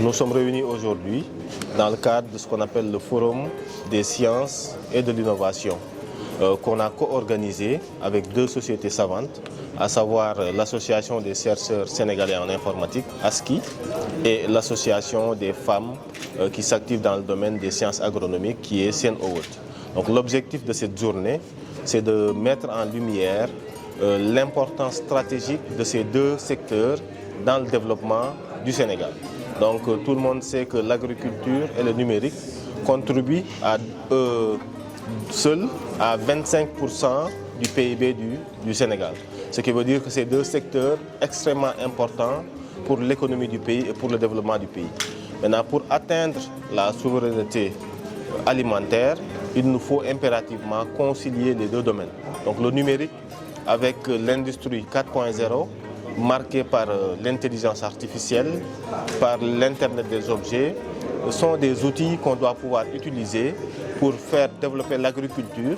Nous sommes réunis aujourd'hui dans le cadre de ce qu'on appelle le Forum des sciences et de l'innovation qu'on a co-organisé avec deux sociétés savantes, à savoir l'Association des chercheurs sénégalais en informatique, ASCI, et l'Association des femmes qui s'activent dans le domaine des sciences agronomiques, qui est SENOWOT. Donc l'objectif de cette journée, c'est de mettre en lumière l'importance stratégique de ces deux secteurs dans le développement du Sénégal. Donc tout le monde sait que l'agriculture et le numérique contribuent à seuls à 25% du PIB du Sénégal. Ce qui veut dire que c'est deux secteurs extrêmement importants pour l'économie du pays et pour le développement du pays. Maintenant, pour atteindre la souveraineté alimentaire, il nous faut impérativement concilier les deux domaines. Donc le numérique avec l'industrie 4.0, marquée par l'intelligence artificielle, par l'Internet des objets, sont des outils qu'on doit pouvoir utiliser pour faire développer l'agriculture,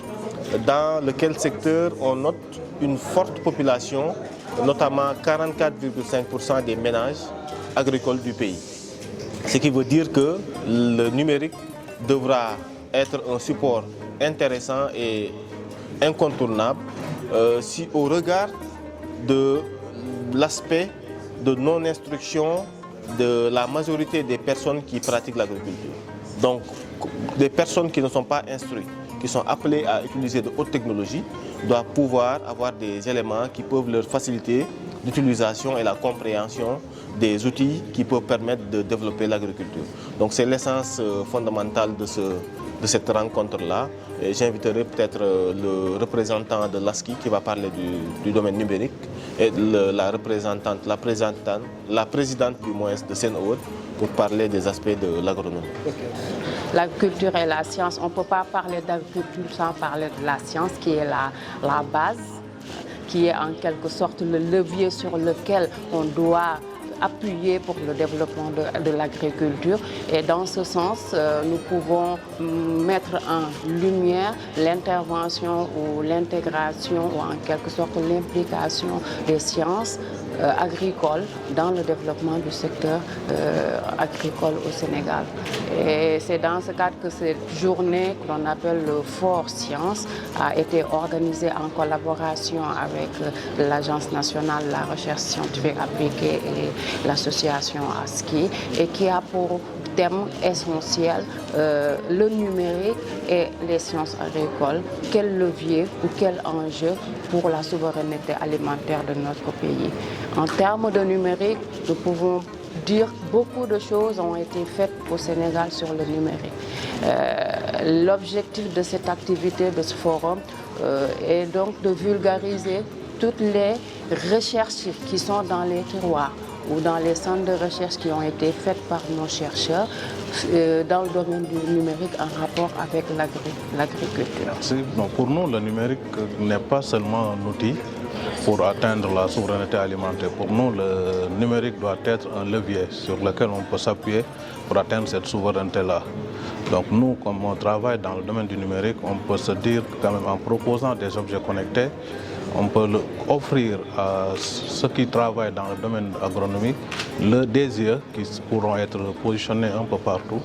dans lequel secteur on note une forte population, notamment 44,5% des ménages agricoles du pays. Ce qui veut dire que le numérique devra être un support intéressant et incontournable si au regard de l'aspect de non-instruction de la majorité des personnes qui pratiquent l'agriculture. Donc, des personnes qui ne sont pas instruites, qui sont appelées à utiliser de hautes technologies, doivent pouvoir avoir des éléments qui peuvent leur faciliter l'utilisation et la compréhension des outils qui peuvent permettre de développer l'agriculture. Donc c'est l'essence fondamentale de cette rencontre-là. J'inviterai peut-être le représentant de l'ASCI qui va parler du domaine numérique et la présidente du moins de SENOWOT pour parler des aspects de l'agronomie. L'agriculture et la science, on ne peut pas parler d'agriculture sans parler de la science qui est la base, qui est en quelque sorte le levier sur lequel on doit appuyer pour le développement de l'agriculture. Et dans ce sens, nous pouvons mettre en lumière l'intervention ou l'intégration ou en quelque sorte l'implication des sciences agricoles dans le développement du secteur agricole au Sénégal. Et c'est dans ce cadre que cette journée que l'on appelle le Fort Science a été organisée en collaboration avec l'Agence nationale de la recherche scientifique appliquée et l'association ASCI, et qui a pour thème essentiel le numérique et les sciences agricoles. Quel levier ou quel enjeu pour la souveraineté alimentaire de notre pays. En termes de numérique, nous pouvons dire que beaucoup de choses ont été faites au Sénégal sur le numérique. L'objectif de cette activité, de ce forum, est donc de vulgariser toutes les recherches qui sont dans les tiroirs ou dans les centres de recherche qui ont été faites par nos chercheurs dans le domaine du numérique en rapport avec l'agriculture. Pour nous, le numérique n'est pas seulement un outil pour atteindre la souveraineté alimentaire. Pour nous, le numérique doit être un levier sur lequel on peut s'appuyer pour atteindre cette souveraineté-là. Donc nous, comme on travaille dans le domaine du numérique, on peut se dire que quand même en proposant des objets connectés, on peut offrir à ceux qui travaillent dans le domaine agronomique des yeux qui pourront être positionnés un peu partout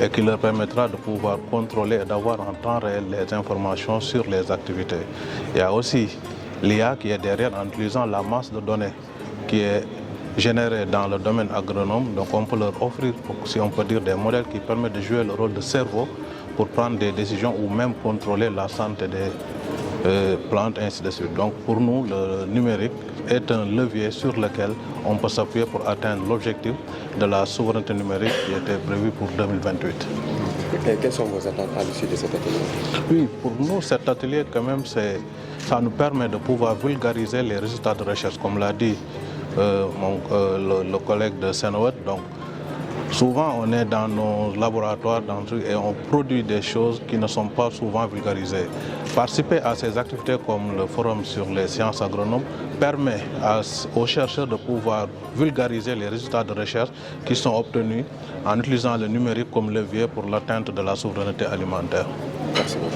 et qui leur permettra de pouvoir contrôler et d'avoir en temps réel les informations sur les activités. Il y a aussi l'IA qui est derrière en utilisant la masse de données qui est générée dans le domaine agronome. Donc on peut leur offrir, si on peut dire, des modèles qui permettent de jouer le rôle de cerveau pour prendre des décisions ou même contrôler la santé des plantes, ainsi de suite. Donc pour nous, le numérique est un levier sur lequel on peut s'appuyer pour atteindre l'objectif de la souveraineté numérique qui était prévu pour 2028. Et quelles sont vos attentes à l'issue de cet atelier? Oui, pour nous, cet atelier, quand même, ça nous permet de pouvoir vulgariser les résultats de recherche, comme l'a dit le collègue de SENOWOT. Donc, souvent, on est dans nos laboratoires et on produit des choses qui ne sont pas souvent vulgarisées. Participer à ces activités comme le Forum sur les sciences agronomes permet aux chercheurs de pouvoir vulgariser les résultats de recherche qui sont obtenus en utilisant le numérique comme levier pour l'atteinte de la souveraineté alimentaire. Merci beaucoup.